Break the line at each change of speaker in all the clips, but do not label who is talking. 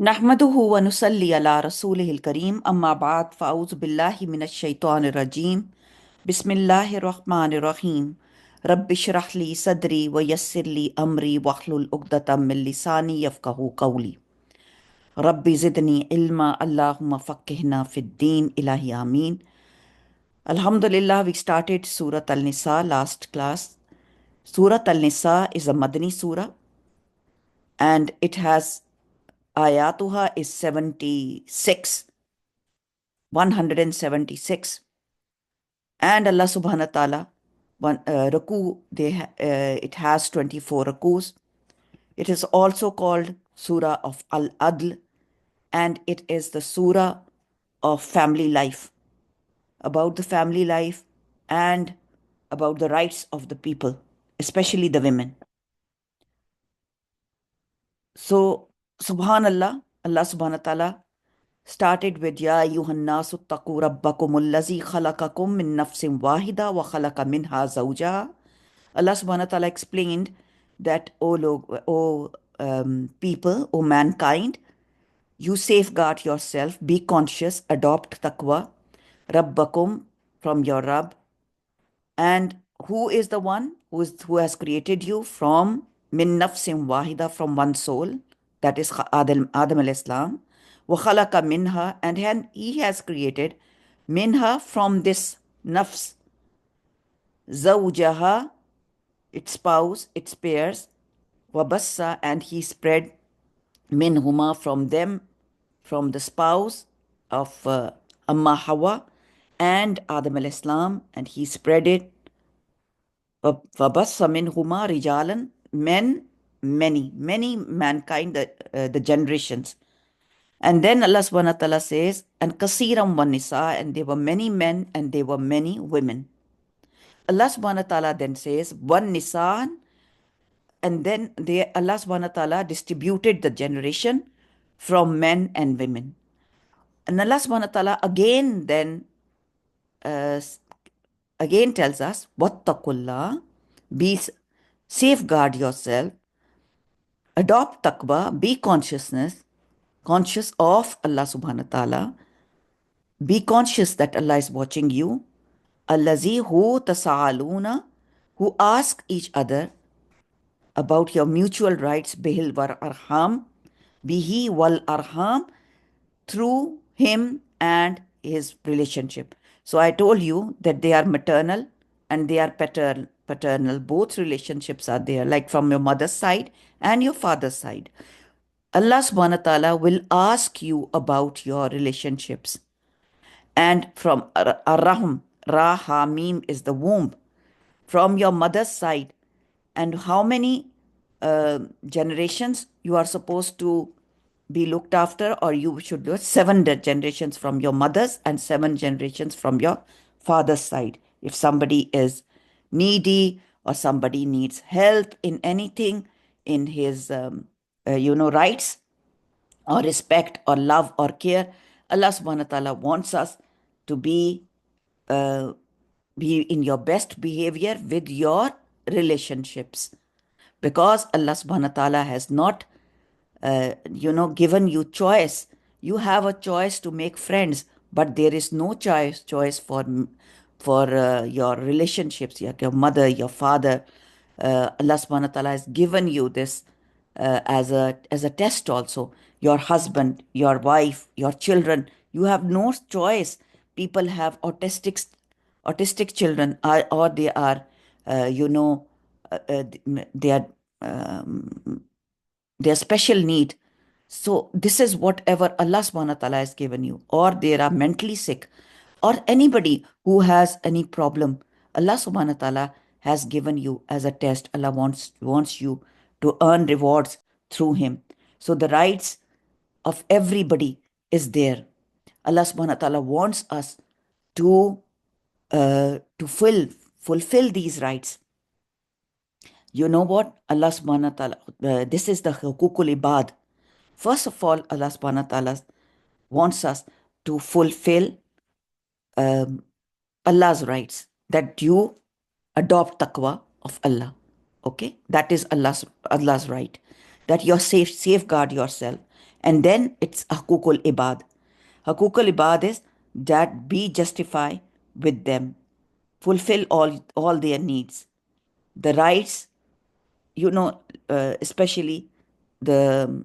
नहमदुहु व नुसल्ली अला रसूलिहिल करीम अम्मा बाद फ़ाऊज़ु बिल्लाहि मिनश शैतानिर रजीम बिस्मिल्लाहिर रहमानिर रहीम रब्बि इश्रह ली सदरी व यस्सिर ली अमरी वहलुल उक़दतम मिन लिसानी यफ़क़हू क़ौली रब्बि ज़िदनी इल्मा अल्लाहुम्मा फ़क़्हिना फ़िद्दीन इलाही आमीन। Alhamdulillah, we started Surah Al-Nisa last class. Surah Al-Nisa is a Madani surah and it has ayatuha is 76, 176. And Allah subhanahu wa ta'ala, it has 24 rakus. It is also called Surah of Al-Adl, and it is the Surah of family life, about the family life and about the rights of the people, especially the women. So, Subhanallah, Allah subhanahu wa ta'ala started with Ya ayyuhannasu ttaqu rabbakumul lazi khalaqakum min nafsin wahida wa khalaqa minha zawjaha. Allah subhanahu wa ta'ala explained that, O people, O mankind, you safeguard yourself, be conscious, adopt taqwa, rabbakum, from your Rabb. And who is the one who has created you from min nafsin wahida, from one soul, that is Adam al-Islam, wa khalaqa minha, and he has created minha, from this nafs, zawjaha, its spouse, its pairs, wabassa, and he spread minhuma, from them, from the spouse of Amma Hawa and Adam al-Islam, and he spread it. Wabassa minhuma rijalan, men, many mankind, the generations. And then Allah subhanahu wa ta'ala says, and kasiram wa nisa, and there were many men and there were many women. Allah subhanahu wa ta'ala then says, one nisan, and then Allah subhanahu wa ta'ala distributed the generation from men and women. And Allah subhanahu wa ta'ala again then uh, again tells us, wattaqullah, safeguard yourself, adopt taqwa, be conscious of Allah subhanahu wa ta'ala, be conscious that Allah is watching you. Allazi hu tasaaluna, who ask each other about your mutual rights, bihil war arham, bihi wal arham, through him and his relationship. So I told you that they are maternal and they are paternal. Both relationships are there, like from your mother's side and your father's side. Allah subhanahu wa ta'ala will ask you about your relationships. And from Ar-Rahim, Ra Ha Mim is the womb, from your mother's side, and how many generations you are supposed to be looked after, or you should do 7 generations from your mother's and 7 generations from your father's side. If somebody is needy or somebody needs help in anything, in his rights or respect or love or care, Allah subhanahu wa ta'ala wants us to uh, be in your best behavior with your relationships, because Allah subhanahu wa ta'ala has not given you choice. You have a choice to make friends, but there is no choice for your relationships, like your mother, your father. Allah subhanahu wa ta'ala has given you this as a test also. Your husband, your wife, your children, you have no choice. People have autistic children, or they are they are their special need. So this is whatever Allah subhanahu wa ta'ala has given you. Or they are mentally sick, or anybody who has any problem, Allah subhanahu wa ta'ala has given you as a test. Allah wants you to earn rewards through him. So the rights of everybody is there. Allah subhanahu wa ta'ala wants us to fulfill these rights. You know what? Allah subhanahu wa ta'ala, this is the hukukul ibad. First of all, Allah subhanahu wa ta'ala wants us to fulfill Allah's rights, that you adopt taqwa of Allah. Okay? That is Allah's right. That you safeguard yourself And then it's Hukukul Ibad. Hukukul Ibad is that be justify with them, fulfill all their needs. The rights, especially the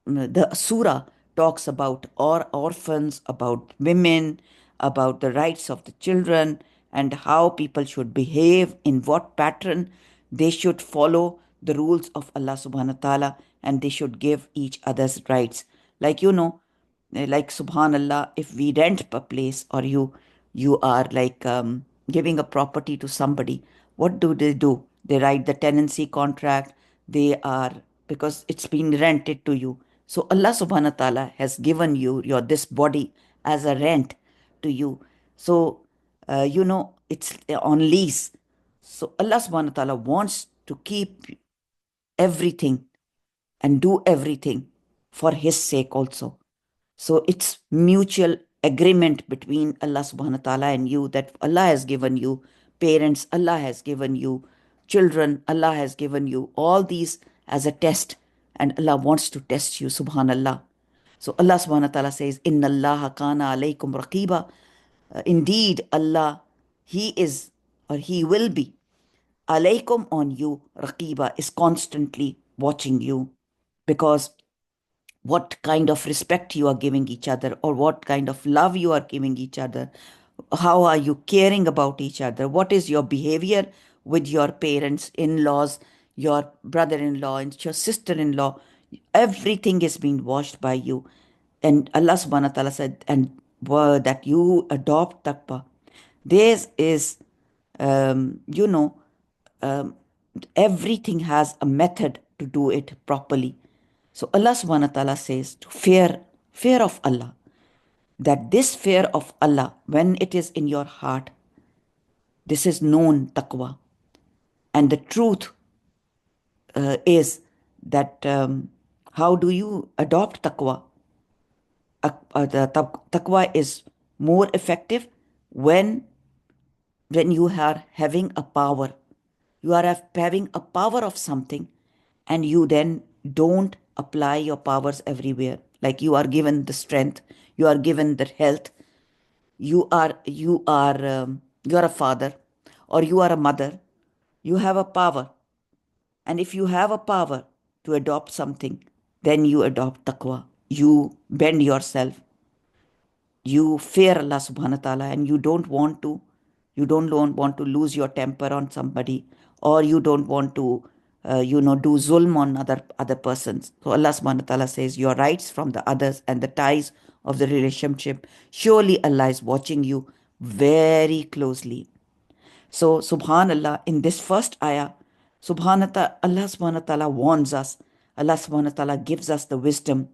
the surah talks about orphans, about women, about the rights of the children, and how people should behave, in what pattern they should follow the rules of Allah subhanahu wa ta'ala, and they should give each other's rights. Like, like subhanallah, if we rent a place, or you are like giving a property to somebody, what do? They write the tenancy contract. They are, because it's been rented to you. So Allah subhanahu wa ta'ala has given you your this body as a rent to you. So it's on lease. So Allah subhanahu wa ta'ala wants to keep everything and do everything for his sake also. So it's mutual agreement between Allah subhanahu wa ta'ala and you, that Allah has given you parents, Allah has given you children, Allah has given you all these as a test, and Allah wants to test you, subhanallah. So Allah subhanahu wa ta'ala says, Inna Allah kana alaykum raqiba. Indeed, Allah, He is, or He will be, alaykum, on you, raqiba, is constantly watching you, because what kind of respect you are giving each other, or what kind of love you are giving each other, how are you caring about each other, what is your behavior with your parents, in-laws, your brother-in-law and your sister-in-law, everything is being watched by you. And Allah subhanahu wa ta'ala said, and that you adopt taqwa. This is, um, you know um, everything has a method to do it properly. So Allah subhanahu wa ta'ala says to fear of Allah, that this fear of Allah, when it is in your heart, this is known taqwa. And the truth is that, how do you adopt taqwa? The taqwa is more effective when you are having a power. You are having a power of something, and you then don't apply your powers everywhere. Like, you are given the strength, you are given the health, you are a father, or you are a mother, you have a power. And if you have a power to adopt something, then you adopt taqwa. You bend yourself, you fear Allah subhanahu wa ta'ala, and you don't want to lose your temper on somebody, or you don't want to do zulm on other persons. So Allah subhanahu wa ta'ala says your rights from the others and the ties of the relationship, surely Allah is watching you very closely. So subhanallah, in this first ayah, Allah subhanahu wa ta'ala warns us, Allah subhanahu wa ta'ala gives us the wisdom,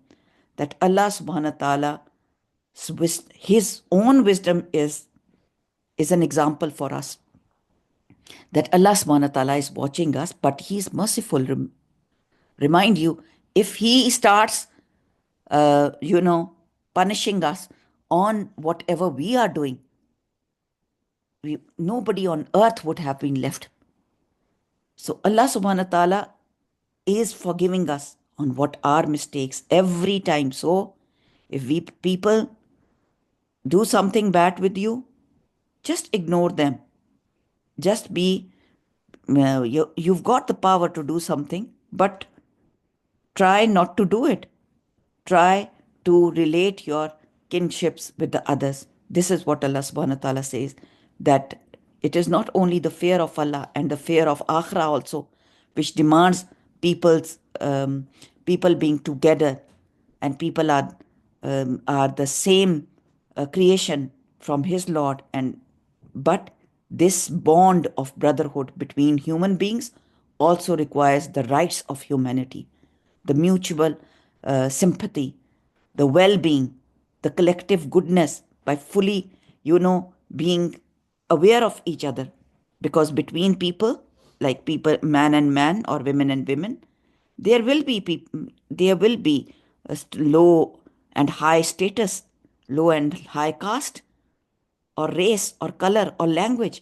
that Allah subhanahu wa ta'ala, his own wisdom is an example for us, that Allah subhanahu wa ta'ala is watching us, but He is merciful. Remind you, if He starts, punishing us on whatever we are doing, nobody on earth would have been left. So Allah subhanahu wa ta'ala is forgiving us on what our mistakes every time. So if we people do something bad with you, just ignore them. Just be, you've got the power to do something, but try not to do it. Try to relate your kinships with the others. This is what Allah subhanahu wa ta'ala says, that it is not only the fear of Allah and the fear of Akhirah also, which demands people being together, and people are the same creation from His Lord, but this bond of brotherhood between human beings also requires the rights of humanity, the mutual sympathy, the well-being, the collective goodness, by fully, being aware of each other. Because between people, like people, man and man, or women and women, there will be low and high status, low and high caste, or race, or color, or language.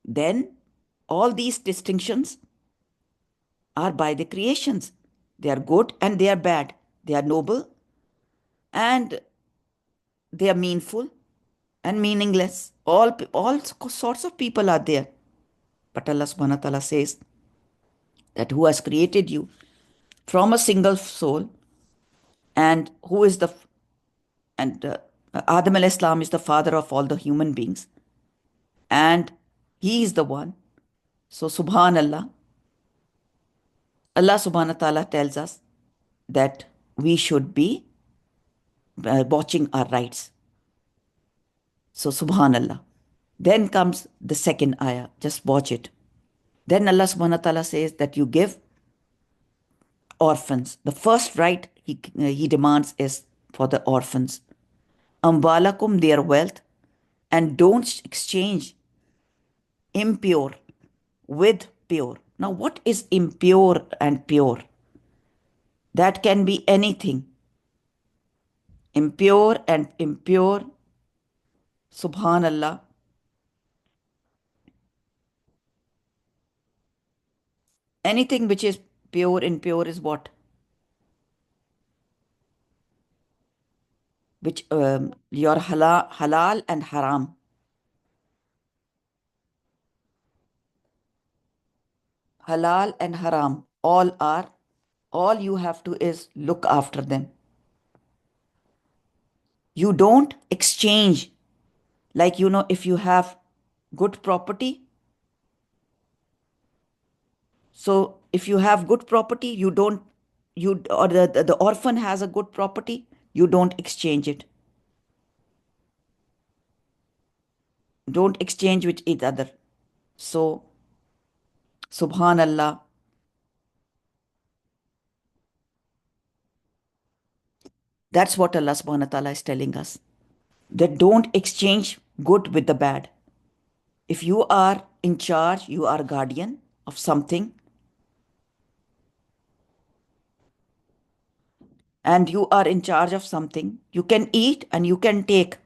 Then all these distinctions are by the creations. They are good and they are bad. They are noble and they are meaningful and meaningless. All sorts of people are there. But Allah subhanahu wa ta'ala says that who has created you from a single soul and who is the and Adam al Islam is the father of all the human beings, and he is the one. So subhanallah, Allah subhanahu wa ta'ala tells us that we should be watching our rights. So subhanallah. Then comes the second ayah. Just watch it. Then Allah subhanahu wa ta'ala says that you give orphans. The first right he demands is for the orphans. Amwalakum, their wealth, and don't exchange impure with pure. Now, what is impure and pure? That can be anything. Impure and impure, subhanallah. Anything which is pure, impure is what? Which your halal and haram. Halal and haram, all you have to is look after them. You don't exchange, like, if you have good property. So if you have good property, you don't, or the orphan has a good property, you don't exchange it. Don't exchange with each other. So, subhanallah, that's what Allah subhanahu wa ta'ala is telling us. That don't exchange good with the bad. If you are in charge, you are guardian of something, and you are in charge of something, you can eat and you can take.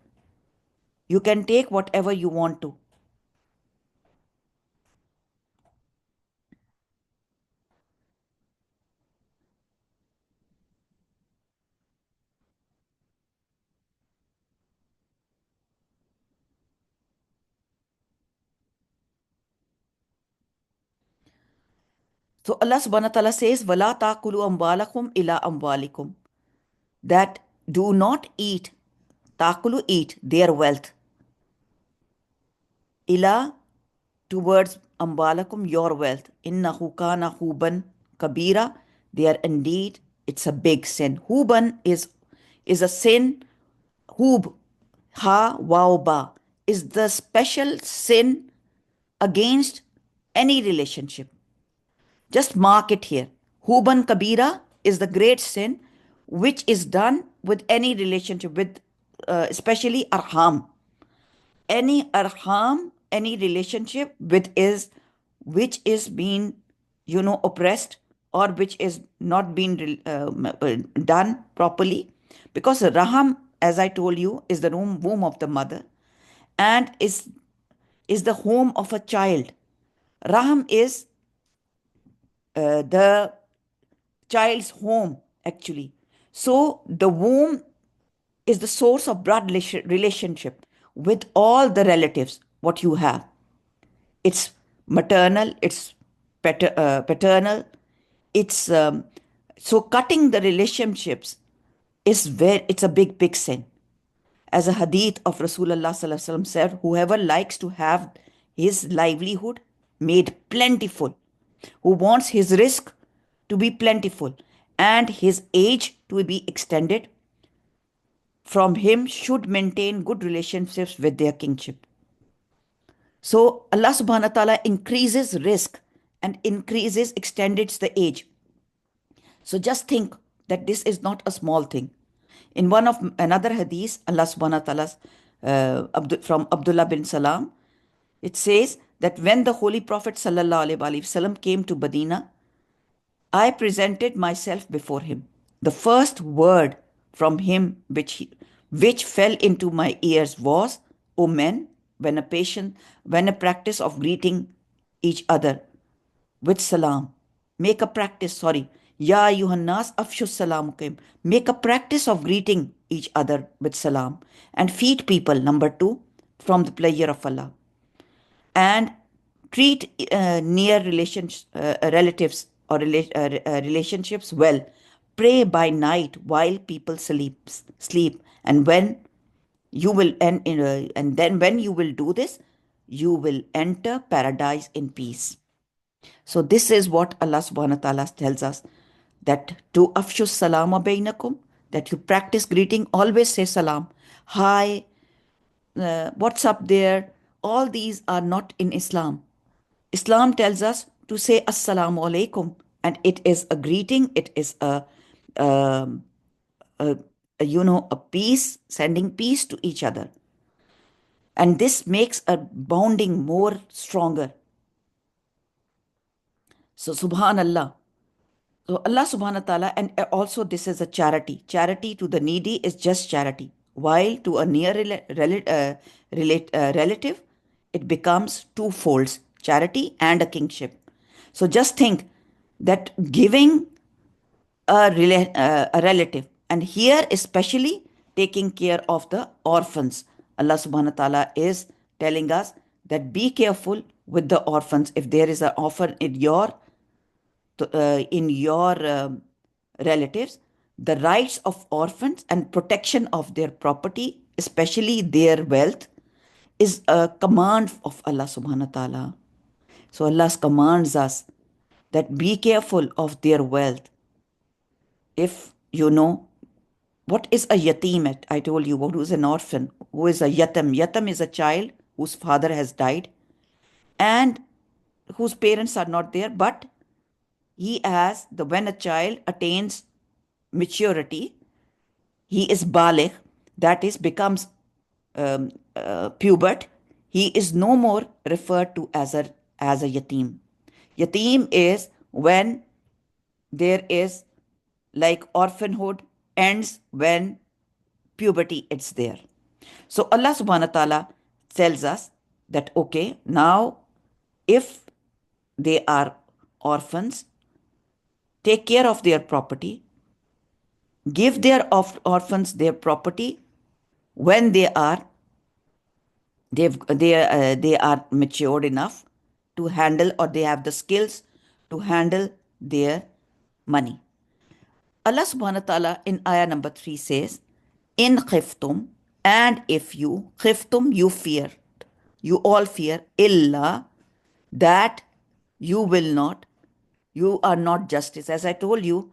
You can take whatever you want to. So Allah subhanahu wa ta'ala says, Wala taqulu amwalakum ila amwalikum. That do not eat, taqulu eat their wealth. Ila towards amwalakum, your wealth. Innahu kana huban kabira. They are indeed, it's a big sin. Huban is a sin. Hub, ha, wow, ba, is the special sin against any relationship. Just mark it here. Huban kabira is the great sin which is done with any relationship, with especially arham. Any arham, any relationship which is being, oppressed, or which is not being done properly. Because raham, as I told you, is the womb of the mother, and is the home of a child. Raham is the child's home, actually. So the womb is the source of blood relationship with all the relatives, what you have. It's maternal, it's paternal. It's so cutting the relationships it's a big sin. As a hadith of Rasulullah sallallahu alaihi wasallam said, whoever likes to have his livelihood made plentiful, who wants his risk to be plentiful and his age to be extended, from him should maintain good relationships with their kingship. So Allah subhanahu wa ta'ala increases risk and extends the age. So just think that this is not a small thing. In one of another hadith, Allah subhanahu wa ta'ala, from Abdullah bin Salam, it says that when the Holy Prophet sallallahu alaihi wasallam came to Medina, I presented myself before him. The first word from him which fell into my ears was, O men, when a practice of greeting each other with salam. Make a practice, Ya Yuhannas afshu salamukim. Make a practice of greeting each other with salam and feed people, number two, from the pleasure of Allah. And treat near relatives or relationships well. Pray by night while people sleep, and when you will and then when you will do this, you will enter paradise in peace. So this is what Allah subhanahu wa ta'ala tells us, that to afshu salama bainakum, that you practice greeting, always say salam. Hi, what's up there? All these are not in Islam. Islam tells us to say assalamu alaikum, and it is a greeting, it is um, a peace, sending peace to each other. And this makes a bonding more stronger. So subhanallah. So Allah subhanahu wa ta'ala, and also this is a charity. Charity to the needy is just charity. While to a near relative, it becomes two folds, charity and a kingship. So just think that giving a relative, and here especially taking care of the orphans. Allah subhanahu wa ta'ala is telling us that be careful with the orphans. If there is an orphan in your relatives, the rights of orphans and protection of their property, especially their wealth, is a command of Allah subhanahu wa ta'ala. So Allah commands us that be careful of their wealth. If you know what is a yatim, I told you who is an orphan, who is a yatim. Yatim is a child whose father has died and whose parents are not there, but when a child attains maturity, he is baligh, that is, becomes pubert, he is no more referred to as a yatim. Yatim is when there is, like, orphanhood ends when puberty is there. So Allah subhanahu wa ta'ala tells us that, okay, now if they are orphans, take care of their property, give their orphans their property when they are matured enough to handle, or they have the skills to handle their money. Allah subhanahu wa ta'ala in ayah number 3 says, in khiftum, and if you, khiftum, you fear, you all fear, illa, that you will not, you are not justice. As I told you,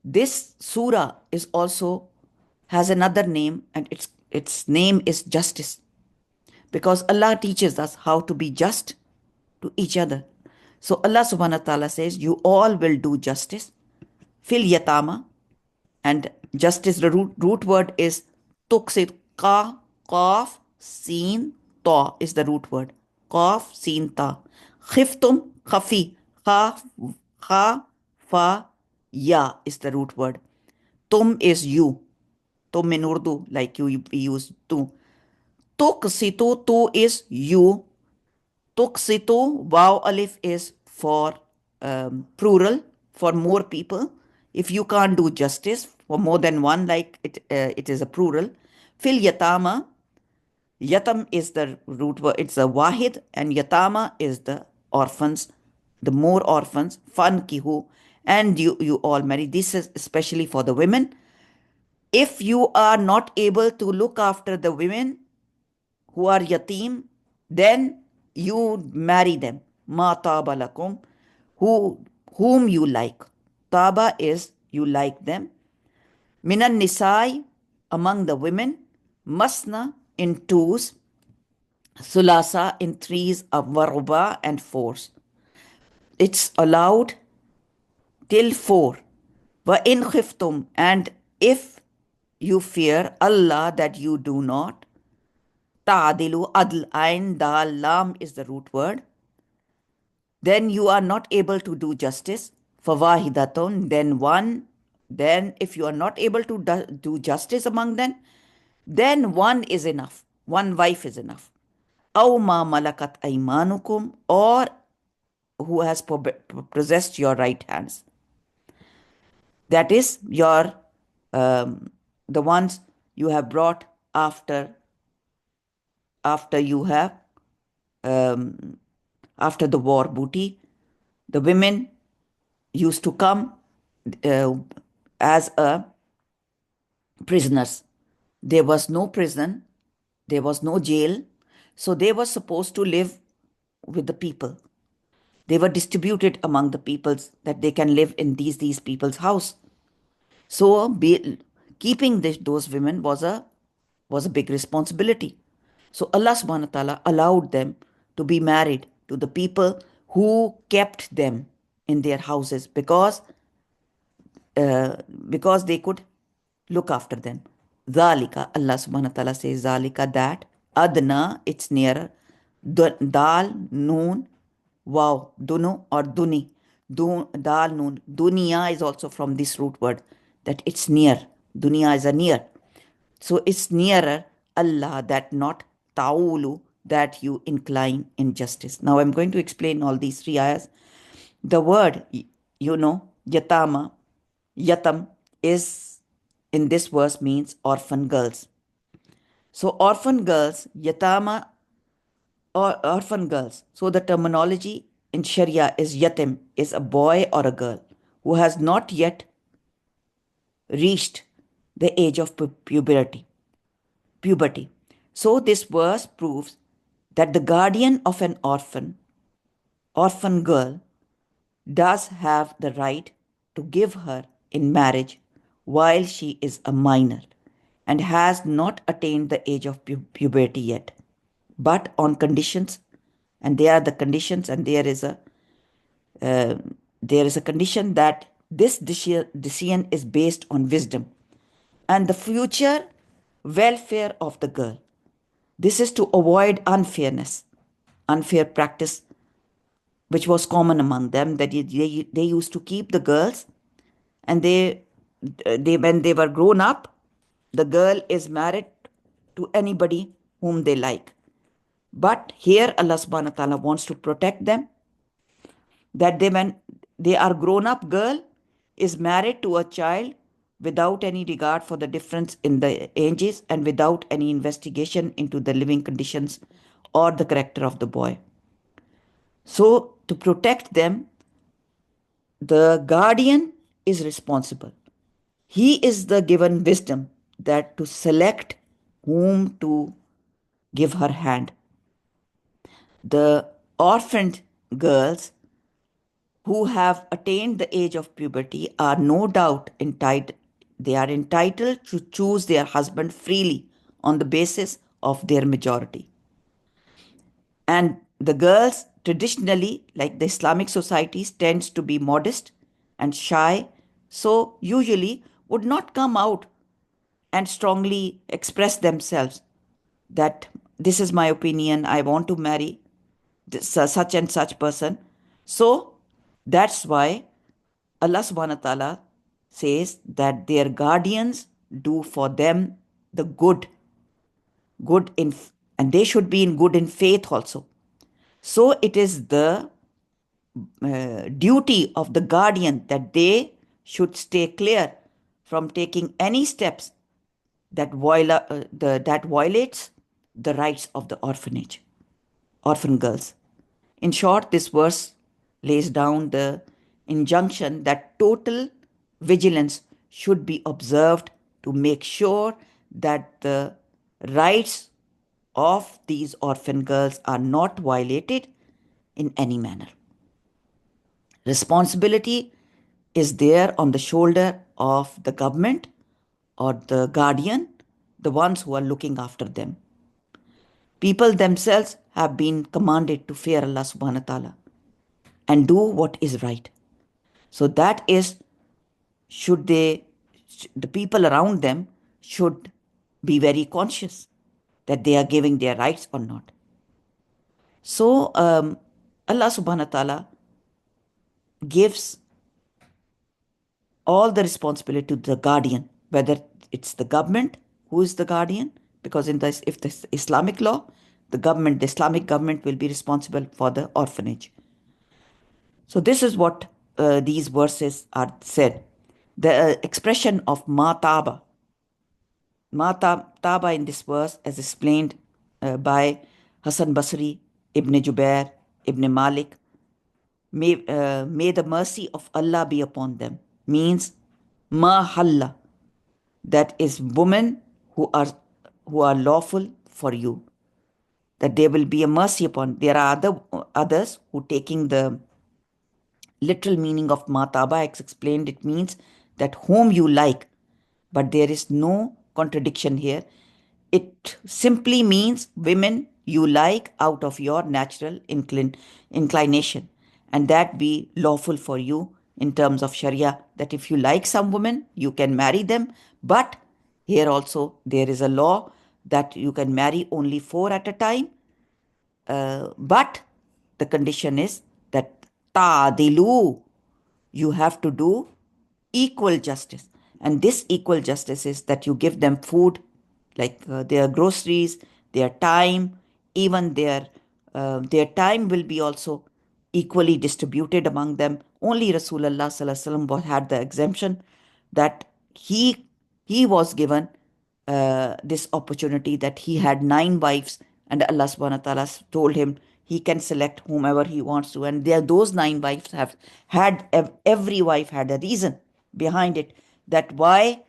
this surah is also has another name, and its name is justice, because Allah teaches us how to be just to each other. So Allah subhanahu wa ta'ala says, you all will do justice. Fil yatama, and justice, the root word is tuqsid, ka, qaf, sin, ta is the root word. Qaf, sin, ta. Khiftum, khafi, kha, kha, fa, ya is the root word. Tum is you. Tum in Urdu, like you use tu. Tuqsitu, tu is you. Tuqsitu, waw alif is for plural, for more people. If you can't do justice for more than one, like it is a plural. Fil yatama, yatam is the root word, it's a wahid, and yatama is the orphans, the more orphans. Fan kihu, and you all marry. This is especially for the women. If you are not able to look after the women who are yatim, then you marry them. Ma taba lakum, whom you like. Taba is you like them. Minan nisai, among the women. Masna, in twos. Sulasa, in threes. Waruba, and fours. It's allowed till 4. Wa in khiftum, and if you fear Allah, that you do not. Ta'adilu, adl, ain, dal, lam is the root word. Then you are not able to do justice. Fawahidatun, then one. Then if you are not able to do justice among them, then one is enough. One wife is enough. Aw ma malakat aymanukum, or who has possessed your right hands. That is your the ones you have brought after you have after the war booty. The women used to come uh, as a prisoners. There was no prison, there was no jail, so they were supposed to live with the people. They were distributed among the peoples that they can live in these people's house. So keeping those women was a big responsibility. So Allah subhanahu wa ta'ala allowed them to be married to the people who kept them in their houses because they could look after them. Zalika, Allah subhanahu wa ta'ala says, Zalika, that, Adna, it's nearer, Dal, Noon, Wow, Dunu or Duni, Dal, Noon. Dunya is also from this root word, that it's near. Dunya is a near. So it's nearer Allah that not ta'ulu, that you incline in justice. Now I'm going to explain all these three ayahs. The word, yatama, yatam, is in this verse means orphan girls. So orphan girls, yatama, or orphan girls. So the terminology in Sharia is yatim, is a boy or a girl who has not yet reached the age of puberty. So this verse proves that the guardian of an orphan girl, does have the right to give her in marriage while she is a minor and has not attained the age of puberty yet, but on conditions, and they are the conditions, and there is a condition that this decision is based on wisdom and the future welfare of the girl. This is to avoid unfair practice, which was common among them, that they used to keep the girls, and they when they were grown up, the girl is married to anybody whom they like. But here Allah subhanahu wa ta'ala wants to protect them, that when they are grown up, girl is married to a child without any regard for the difference in the ages and without any investigation into the living conditions or the character of the boy. So to protect them, the guardian is responsible. He is the given wisdom that to select whom to give her hand. The orphaned girls who have attained the age of puberty are no doubt entitled to choose their husband freely on the basis of their majority. And the girls traditionally, like the Islamic societies, tends to be modest and shy, so usually would not come out and strongly express themselves that this is my opinion, I want to marry such and such person. So that's why Allah subhanahu wa ta'ala says that their guardians do for them the good in, and they should be in good in faith also. So it is the duty of the guardian that they should stay clear from taking any steps that violates the rights of the orphan girls. In short, this verse lays down the injunction that total vigilance should be observed to make sure that the rights of these orphan girls are not violated in any manner. Responsibility is there on the shoulder of the government or the guardian, the ones who are looking after them. People themselves have been commanded to fear Allah subhanahu wa ta'ala and do what is right. So that is, the people around them should be very conscious that they are giving their rights or not. So Allah subhanahu wa ta'ala gives all the responsibility to the guardian, whether it's the government who is the guardian, because if the Islamic law, the Islamic government will be responsible for the orphanage. So this is what these verses are said. The expression of ma taba. Ma taba in this verse, as explained by Hassan Basri, Ibn Jubair, Ibn Malik, may the mercy of Allah be upon them, means ma halla, that is women who are lawful for you, that there will be a mercy upon. There are others who taking the literal meaning of mataba. It's explained it means that whom you like, but there is no contradiction here. It simply means women you like out of your natural inclination, and that be lawful for you in terms of Sharia. That if you like some women, you can marry them, but here also there is a law that you can marry only 4 at a time, but the condition is that ta'dilu, you have to do equal justice. And this equal justice is that you give them food, like their groceries, their time, even their time will be also equally distributed among them. Only Rasulullah sallallahu alaihi wasallam had the exemption that he was given this opportunity, that he had 9 wives, and Allah subhanahu wa ta'ala told him he can select whomever he wants to. And those 9 wives have had, every wife had a reason behind it, that why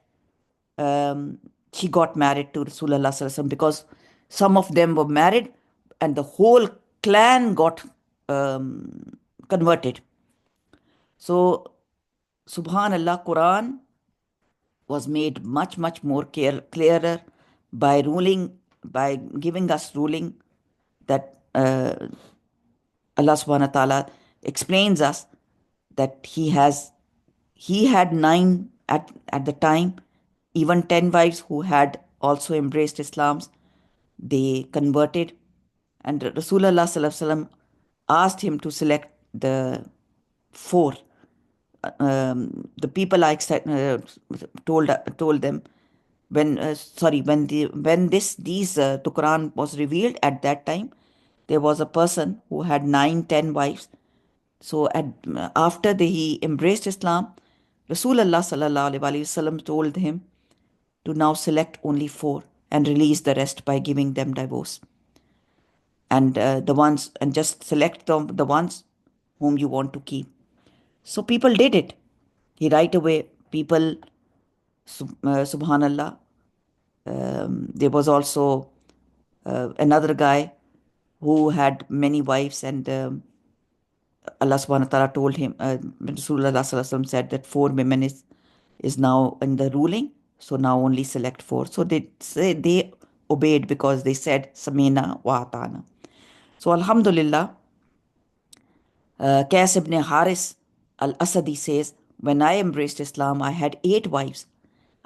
she got married to Rasulullah sallallahu alaihi wasallam, because some of them were married and the whole clan got converted. So, subhanallah, Quran was made much, much more clearer by giving us ruling that Allah subhanahu wa ta'ala explains us that he had 9 at the time, even 10 wives who had also embraced Islam, they converted, and Rasulullah sallallahu alaihi wasallam asked him to select the 4. The people told them when the Quran was revealed at that time, there was a person who had 9-10 wives. So after he embraced Islam, Rasulullah sallallahu alaihi wasallam told him to now select only 4 and release the rest by giving them divorce. And just select the ones whom you want to keep. So people did it. He right away, people, subhanallah, there was also another guy who had many wives, and Allah subhanahu wa ta'ala told him, Rasulullah sallallahu alaihi wasallam said that 4 women is now in the ruling, so now only select 4. So they obeyed, because they said Samina wa atana. So alhamdulillah, Qais ibn Haris al-Asadi says, when I embraced Islam, I had 8 wives.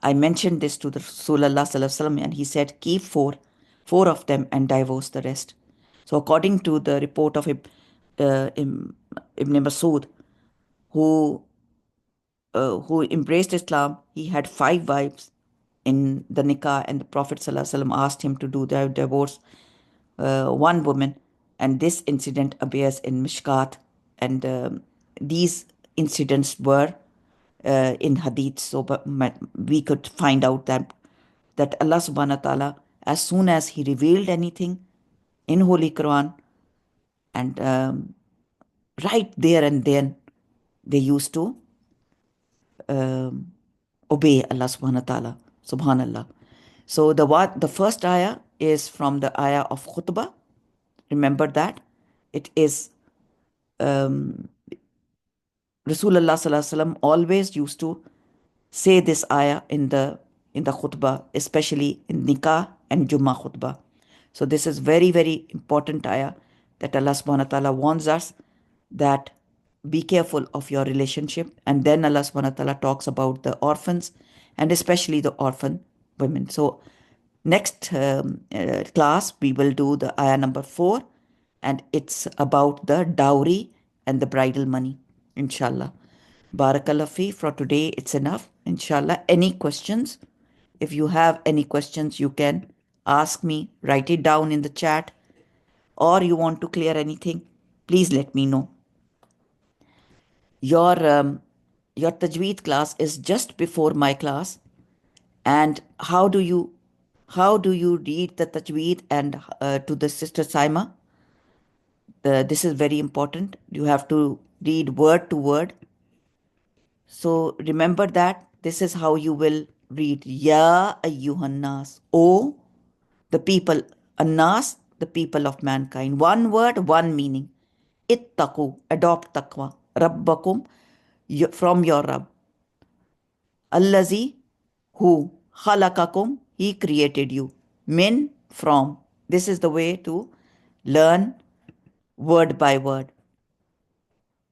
I mentioned this to the Rasulullah sallallahu alaihi wasallam, and he said, keep 4 of them and divorce the rest. So according to the report of Ibn Masud, who embraced Islam, he had 5 wives in the nikah, and the Prophet sallallahu alaihi wasallam asked him to do the divorce 1 woman, and this incident appears in Mishkat, and these incidents were in Hadith, so we could find out that Allah subhanahu wa ta'ala, as soon as he revealed anything in Holy Quran, and right there and then they used to obey Allah subhanahu wa ta'ala. Subhanallah. So the first ayah is from the ayah of khutbah. Remember that it is Rasulullah sallallahu alaihi wasallam always used to say this ayah in the khutbah, especially in nikah and Jummah khutbah. So this is very, very important ayah that Allah subhanahu wa ta'ala warns us that be careful of your relationship. And then Allah subhanahu wa ta'ala talks about the orphans, and especially the orphan women. So next class we will do the ayah number 4, and it's about the dowry and the bridal money, inshallah. Barakallah fi. For today it's enough, inshallah. Any questions? If you have any questions, you can ask me, write it down in the chat, or you want to clear anything, please let me know. Your your tajweed class is just before my class. And how do you read the tajweed and to the sister Saima? This is very important. You have to read word to word. So remember that this is how you will read Ya ayyuhan nas. O the people, Anas, the people of mankind. One word, one meaning. Ittaqu, adopt taqwa. Rabbakum, from your Rabb. Allazi, who. Khalakakum, he created you. Min, from. This is the way to learn word by word.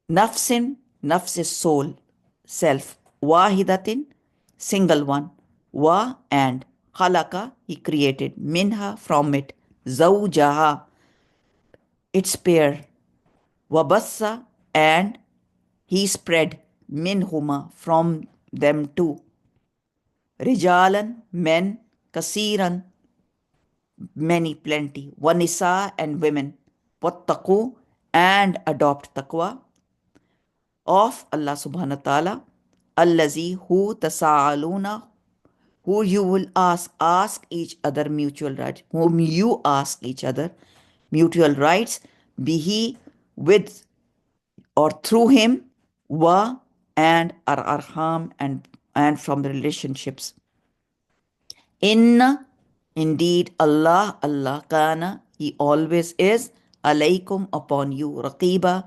Nafsin, nafs is soul, self. Wahidatin, single one. Wa, and. Khalaka, he created. Minha, from it. Zawjaha, its pair. Wabassa, and he spread. Minhuma, from them too. Rijalan, men. Kasiran, many, plenty. Wanisa, and women. Wattaqu, and adopt taqwa of Allah subhanahu wa ta'ala. Allazi, who. Tasa'aluna, who you will ask each other mutual rights, whom you ask each other mutual rights, bihi, with or through him, wa, and arham, and from the relationships. Inna, indeed, Allah kana, he always is, alaykum, upon you, raqiba,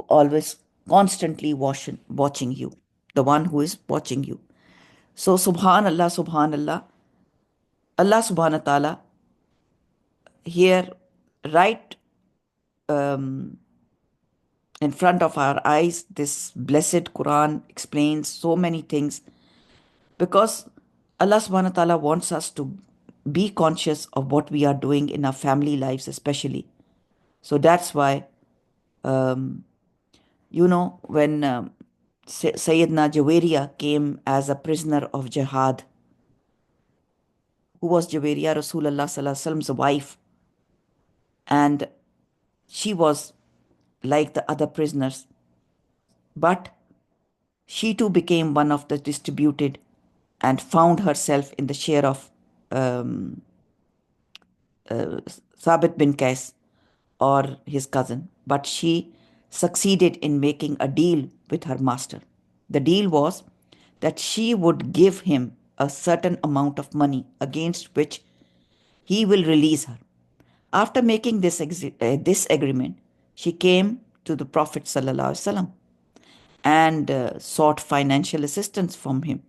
always constantly watching you, the one who is watching you. So subhanallah, subhanallah, Allah subhanahu wa ta'ala here, right in front of our eyes, this blessed Quran explains so many things, because Allah subhanahu wa ta'ala wants us to be conscious of what we are doing in our family lives, especially. So that's why, when Sayyidina Jawairiya came as a prisoner of jihad. Who was Jawairiya? Rasulullah sallallahu alaihi wasallam's wife. And she was like the other prisoners. But she too became one of the distributed and found herself in the share of Thabit bin Qais, or his cousin. But she succeeded in making a deal with her master. The deal was that she would give him a certain amount of money against which he will release her. After making this agreement, she came to the Prophet ﷺ and sought financial assistance from him.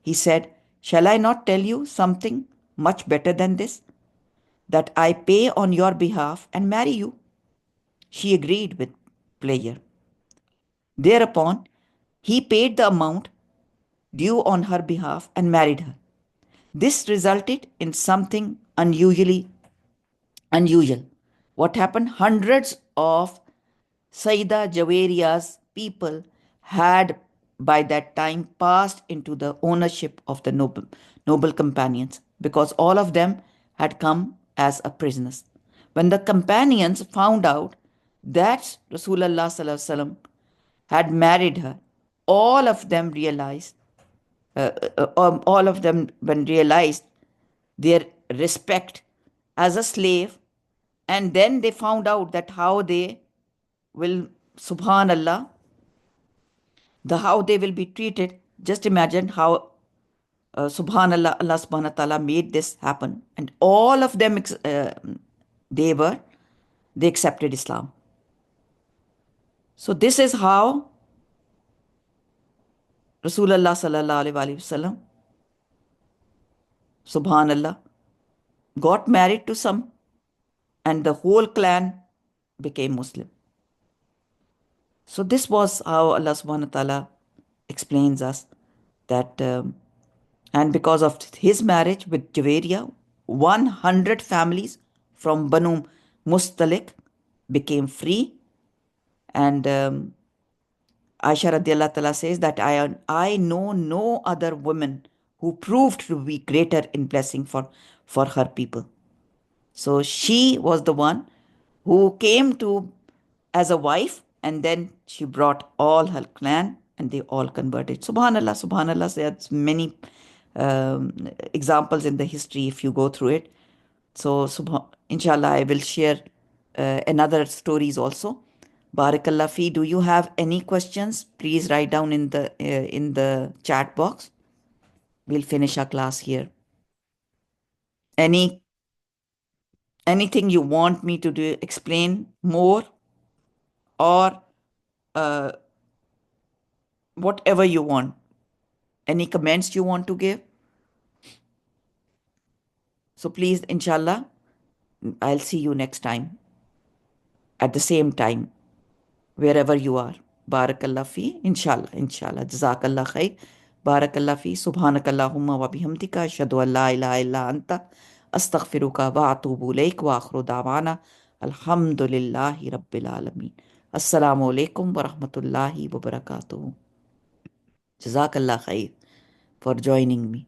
He said, "Shall I not tell you something much better than this? That I pay on your behalf and marry you." She agreed with pleasure. Thereupon, he paid the amount due on her behalf and married her. This resulted in something unusual. What happened? Hundreds of Saida Jawairiya's people had by that time passed into the ownership of the noble companions, because all of them had come as a prisoners. When the companions found out that Rasulullah sallallahu alaihi wasallam had married her, all of them when realized their respect as a slave, and then they found out that how they will, subhanallah, how they will be treated. Just imagine how, subhanallah, Allah subhanahu wa ta'ala made this happen. And all of them, they accepted Islam. So this is how Rasulullah sallallahu alaihi wasallam, subhanallah, got married to some, and the whole clan became Muslim. So this was how Allah subhanahu wa ta'ala explains us that, and because of his marriage with Jawairiya, 100 families from Banu Mustalik became free. And Aisha radiallahu ta'ala says that I know no other woman who proved to be greater in blessing for her people. So she was the one who came to as a wife, and then she brought all her clan and they all converted. Subhanallah, subhanallah. There's many examples in the history if you go through it. So, inshallah, I will share another stories also. Barakallah fi. Do you have any questions? Please write down in the chat box. We'll finish our class here. Any anything you want me to do, explain more, or uh, whatever you want. Any comments you want to give? So please, inshallah, I'll see you next time at the same time, wherever you are. Barakallah fi, inshallah, inshallah. Jazakallah khair. Barakallah fi, subhanakallahumma wa bihamdika, ashhadu an la ilaha illa anta, astaghfiruka wa atubu ilayk wa akhru da'wana. Alhamdulillahi rabbil alameen. Assalamu alaikum wa rahmatullahi wa barakatuh. Jazakallah khair for joining me.